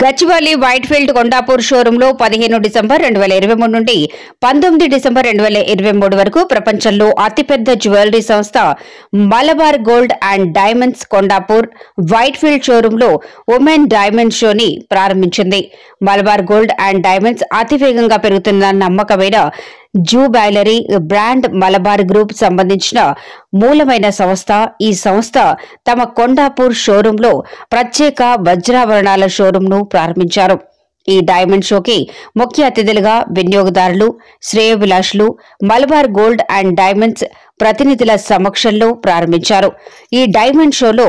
Gachibowli Whitefield Kondapur షోరూంలో 15 December 2023 నుండి 19 December 2023 వరకు ప్రపంచంలో అతిపెద్ద జ్యువెలరీ సంస్థ Malabar gold and diamonds Kondapur Whitefield షోరూంలో ఉమెన్ డైమండ్ షోని ప్రారంభించింది. మలబార్ గోల్డ్ అండ్ డైమండ్స్ అతివేగంగా పెరుగుతున్న నమ్మకమైన జ్యువెలరీ బ్రాండ్ మలబార్ గ్రూప్ సంబంధించిన మూలమైన సంస్థ. ఈ సంస్థ తమ కొండాపూర్ షోరూంలో ప్రత్యేక వజ్రాభరణాల షోరూంను ప్రారంభించారు. ఈ డైమండ్ షోకి ముఖ్య అతిథులుగా వినియోగదారులు, శ్రేయోభిలాషులు మలబార్ గోల్డ్ అండ్ డైమండ్స్ ప్రతినిధుల సమక్షంలో ప్రారంభించారు. ఈ డైమండ్ షోలో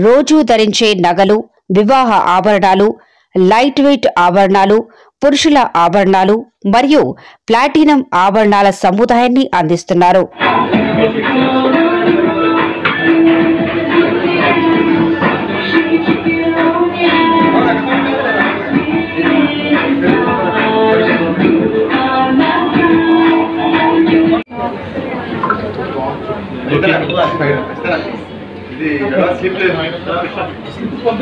రోజూ ధరించే నగలు, వివాహ ఆభరణాలు, లైట్ వెయిట్ ఆభరణాలు, పురుషుల ఆభరణాలు మరియు ప్లాటినం ఆభరణాల సముదాయాన్ని అందిస్తున్నారు.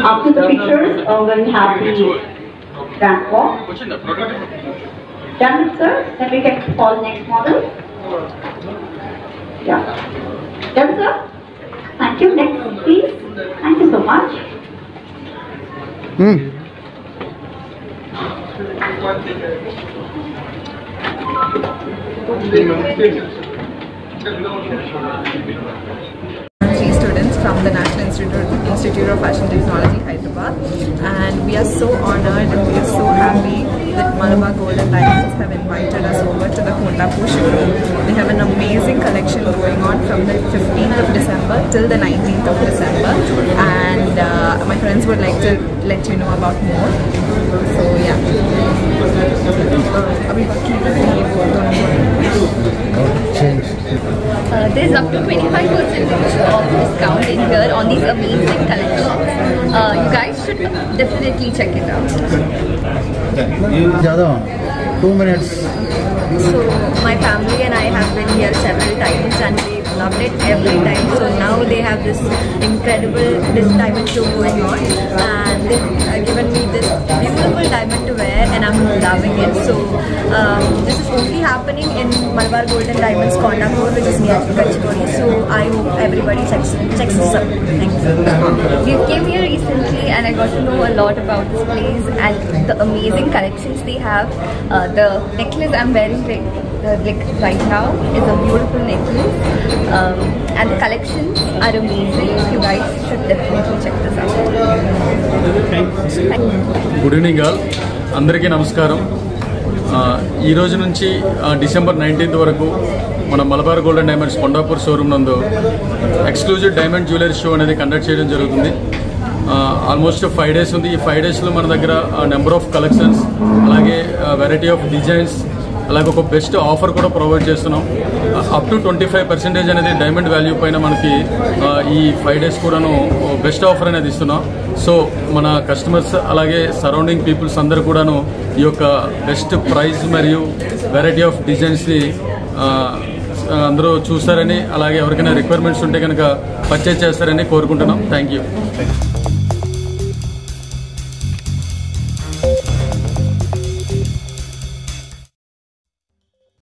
After the pictures, we'll have the dance walk. Done, sir? Then we can call next model. Yeah. Done, sir? Thank you. Next, please. Thank you so much. Three students from the National Institute of Fashion Technology, Hyderabad, and we are so honored and we are so happy that Malabar Gold and Diamonds have invited us over to the Kondapur showroom. They have an amazing collection going on from the 15th of December till the 19th of December, and my friends would like to let you know about more. So yeah. There's up to 25% of discount in here on these amazing collections. You guys should definitely check it out. 2 minutes. So my family and I have been here several times and we've loved it every time. So now they have this incredible diamond show going on, and they've given me this beautiful diamond to wear and I'm loving it. So this is only happening in Malabar Gold and Diamonds Kondapur, which is near Gachibowli. So I hope everybody checks this out. Thank you. We came here recently and I got to know a lot about this place and the amazing collections they have. The necklace I'm wearing right now is a beautiful necklace, and the collections are amazing. You guys should definitely check this out. Good evening all, అందరికీ నమస్కారం. ఈ రోజు నుంచి December 19th వరకు మన Malabar gold and diamonds Kondapur showroom నందు exclusive diamond jewellery show అనేది conduct చేయడం జరుగుతుంది. ఆల్మోస్ట్ 5 days ఉంది. ఈ 5 daysలో మన దగ్గర నెంబర్ ఆఫ్ కలెక్షన్స్, అలాగే వెరైటీ ఆఫ్ డిజైన్స్, అలాగే ఒక బెస్ట్ ఆఫర్ కూడా ప్రొవైడ్ చేస్తున్నాం. అప్ టు 25% అనేది డైమండ్ వాల్యూ పైన మనకి ఈ 5 days కూడాను బెస్ట్ ఆఫర్ అనేది ఇస్తున్నాం. సో మన కస్టమర్స్ అలాగే సరౌండింగ్ పీపుల్స్ అందరూ కూడాను ఈ యొక్క బెస్ట్ ప్రైస్ మరియు వెరైటీ ఆఫ్ డిజైన్స్ని అందరూ చూస్తారని, అలాగే ఎవరికైనా రిక్వైర్మెంట్స్ ఉంటే కనుక పర్చేజ్ చేస్తారని కోరుకుంటున్నాం. Thank you.